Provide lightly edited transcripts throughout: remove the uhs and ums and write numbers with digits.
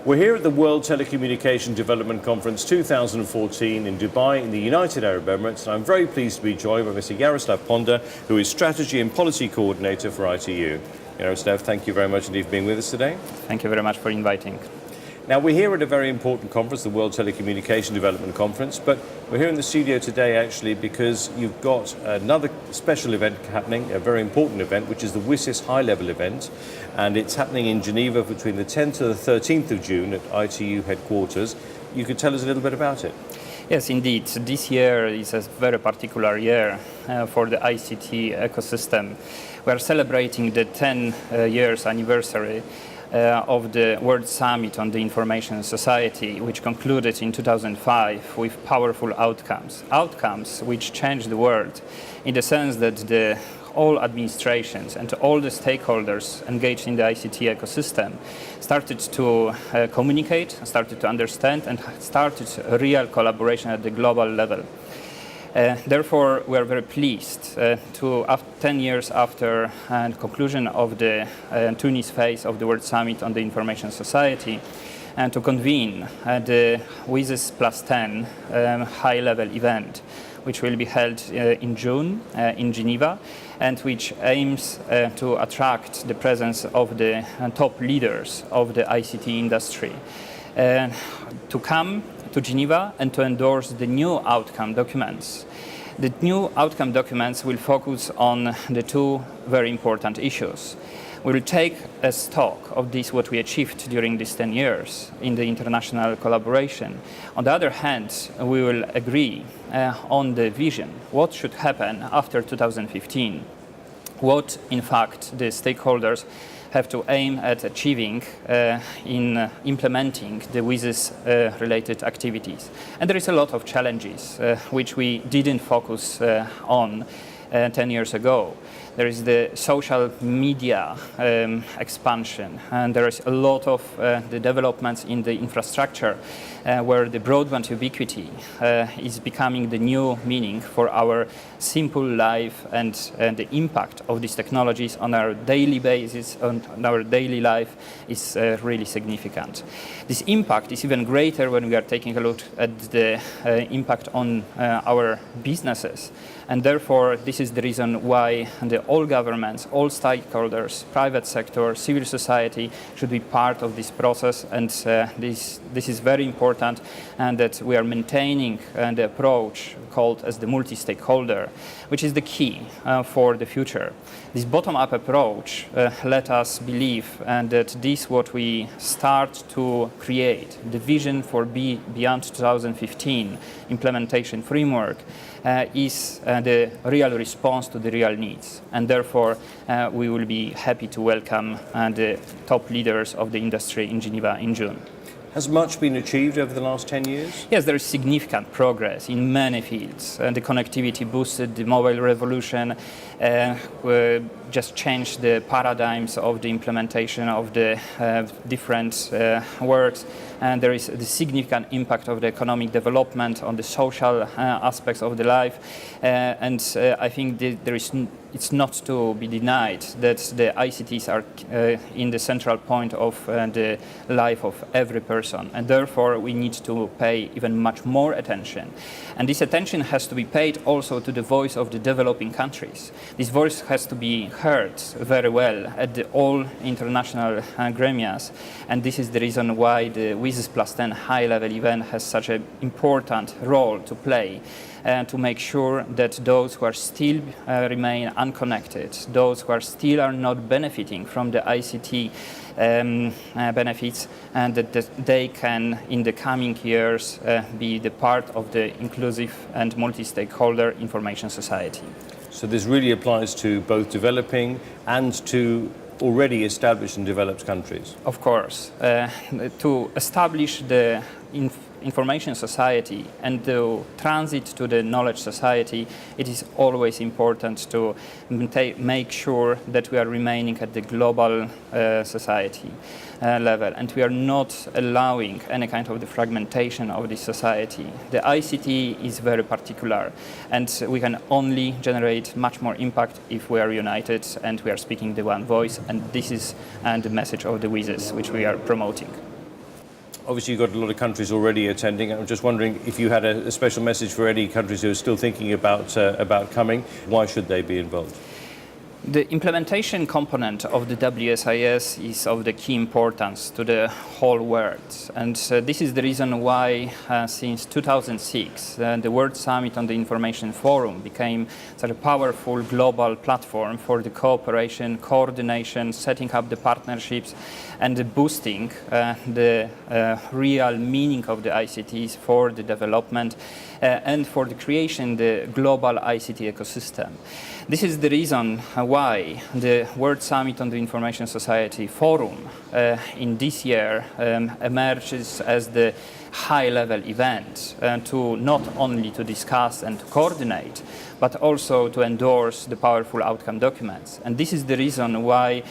We're here at the World Telecommunication Development Conference 2014 in Dubai in the United Arab Emirates, and I'm very pleased to be joined by Mr. Jaroslaw, who is Strategy and Policy Coordinator for ITU. Jaroslaw, thank you very much indeed for being with us today. Thank you very much for inviting. Now, we're here at a very important conference, the World Telecommunication Development Conference, but we're here in the studio today actually because you've got another special event happening, a very important event, which is the WTDC high-level event, and it's happening in Geneva between the 10th to the 13th of June at ITU headquarters. You could tell us a little bit about it. Yes, indeed. This year is a very particular year for the ICT ecosystem. We are celebrating the 10 years anniversary of the World Summit on the Information Society, which concluded in 2005 with powerful outcomes. Outcomes which changed the world in the sense that all administrations and all the stakeholders engaged in the ICT ecosystem started to communicate, started to understand, and started a real collaboration at the global level. Therefore, we are very pleased to, 10 years after the conclusion of the Tunis phase of the World Summit on the Information Society, and to convene the WTDC Plus 10 high-level event, which will be held in June in Geneva, and which aims to attract the presence of the top leaders of the ICT industry to come to Geneva and to endorse the new outcome documents. The new outcome documents will focus on the two very important issues. We will take a stock of this, what we achieved during these 10 years in the international collaboration. On the other hand, we will agree on the vision, what should happen after 2015, what in fact the stakeholders have to aim at achieving in implementing the WTDC related activities. And there is a lot of challenges which we didn't focus on 10 years ago. There is the social media expansion, and there is a lot of the developments in the infrastructure where the broadband ubiquity is becoming the new meaning for our simple life, and the impact of these technologies on our daily basis, on our daily life, is really significant. This impact is even greater when we are taking a look at the impact on our businesses. And therefore, this is the reason why all governments, all stakeholders, private sector, civil society should be part of this process. And this is very important, and that we are maintaining the approach called as the multi-stakeholder, which is the key for the future. This bottom-up approach let us believe that this what we start to create, the vision for beyond 2015 implementation framework, is the real response to the real needs. And therefore, we will be happy to welcome the top leaders of the industry in Geneva in June. Has much been achieved over the last 10 years? Yes, there is significant progress in many fields. The connectivity boosted, the mobile revolution just changed the paradigms of the implementation of the different works. And there is the significant impact of the economic development on the social aspects of the life. I think it's not to be denied that the ICTs are in the central point of the life of every person. And therefore, we need to pay even much more attention. And this attention has to be paid also to the voice of the developing countries. This voice has to be heard very well at all international gremias. And this is the reason why the WTDC Plus 10 high-level event has such an important role to play, to make sure that those who are still remain unconnected, those who are still are not benefiting from the ICT benefits, and that they can, in the coming years, be the part of the inclusive and multi-stakeholder information society. So this really applies to both developing and to already established and developed countries? Of course. To establish the information society and to transit to the knowledge society, it is always important to make sure that we are remaining at the global society level, and we are not allowing any kind of the fragmentation of this society. The ICT is very particular, and we can only generate much more impact if we are united and we are speaking the one voice, and this is the message of the WTDC which we are promoting. Obviously, you've got a lot of countries already attending. I'm just wondering if you had a special message for any countries who are still thinking about coming. Why should they be involved? The implementation component of the WSIS is of the key importance to the whole world. And this is the reason why since 2006, the World Summit on the Information Forum became such a powerful global platform for the cooperation, coordination, setting up the partnerships, and the boosting the real meaning of the ICTs for the development and for the creation of the global ICT ecosystem. This is the reason why the World Summit on the Information Society Forum in this year emerges as the high-level event to not only to discuss and to coordinate, but also to endorse the powerful outcome documents. And this is the reason why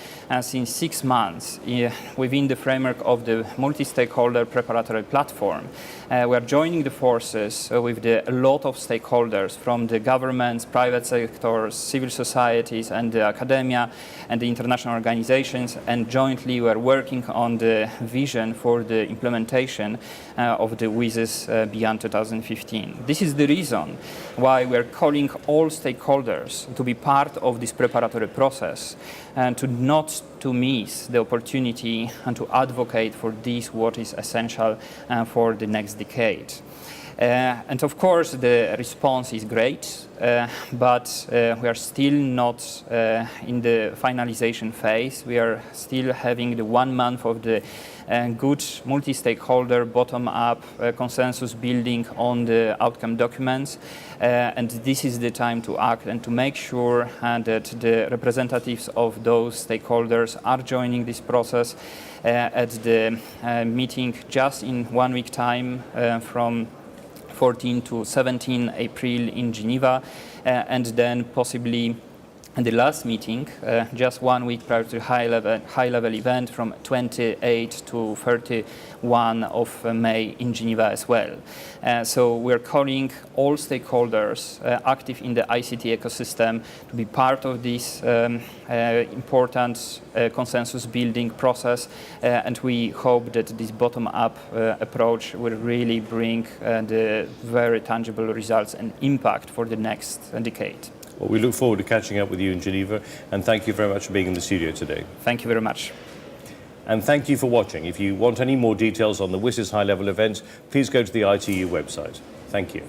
since 6 months, within the framework of the multi-stakeholder preparatory platform, we are joining the forces with a lot of stakeholders from the governments, private sectors, civil societies, and the academia, and the international organizations, and jointly we are working on the vision for the implementation of the WSIS beyond 2015. This is the reason why we are calling all stakeholders to be part of this preparatory process and to not to miss the opportunity and to advocate for this what is essential for the next decade. And of course the response is great, but we are still not in the finalization phase. We are still having the 1 month of the good multi-stakeholder bottom-up consensus building on the outcome documents, and this is the time to act and to make sure that the representatives of those stakeholders are joining this process at the meeting just in 1 week time from 14 to 17 April in Geneva, and then possibly in the last meeting, just 1 week prior to the high-level event from 28 to 31 of May in Geneva as well. So we're calling all stakeholders active in the ICT ecosystem to be part of this important consensus building process, and we hope that this bottom-up approach will really bring the very tangible results and impact for the next decade. Well, we look forward to catching up with you in Geneva, and thank you very much for being in the studio today. Thank you very much. And thank you for watching. If you want any more details on the WSIS high-level events, please go to the ITU website. Thank you.